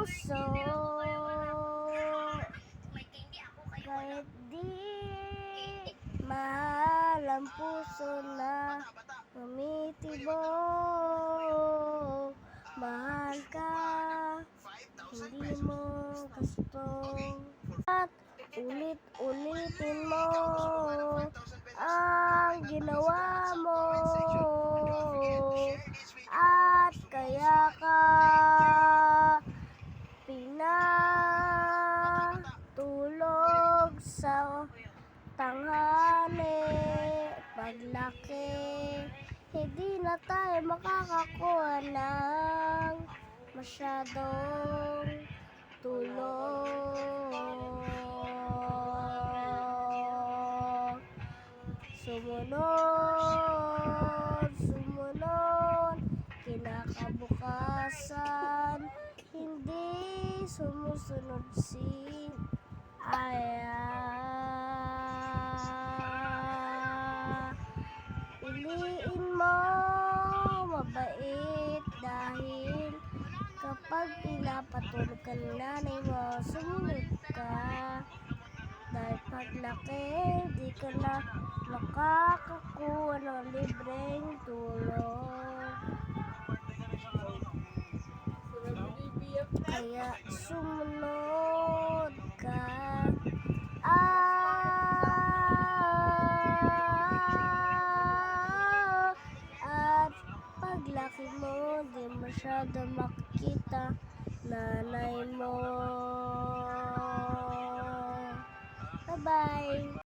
puso, kahit di mahal ang puso na tumitibok. Mahal ka, hindi mo gustong at ulit-ulitin mo ang ginawa mo, at kaya ka pinatulog sa tanghali. Paglaki, hindi na tayo makakakuha ng masyadong tulog. Sumunod, kinakabukasan, hindi sumusunod si Aya. Piliin mo mabait, dahil kapag pinapatulog ka ng nanay mo, sumunod ka. Dahil paglaki, di ka na makakakuha ng libreng tulog. Kaya sumunod ka. At paglaki mo, di masyado makikita nanay mo. Bye-bye!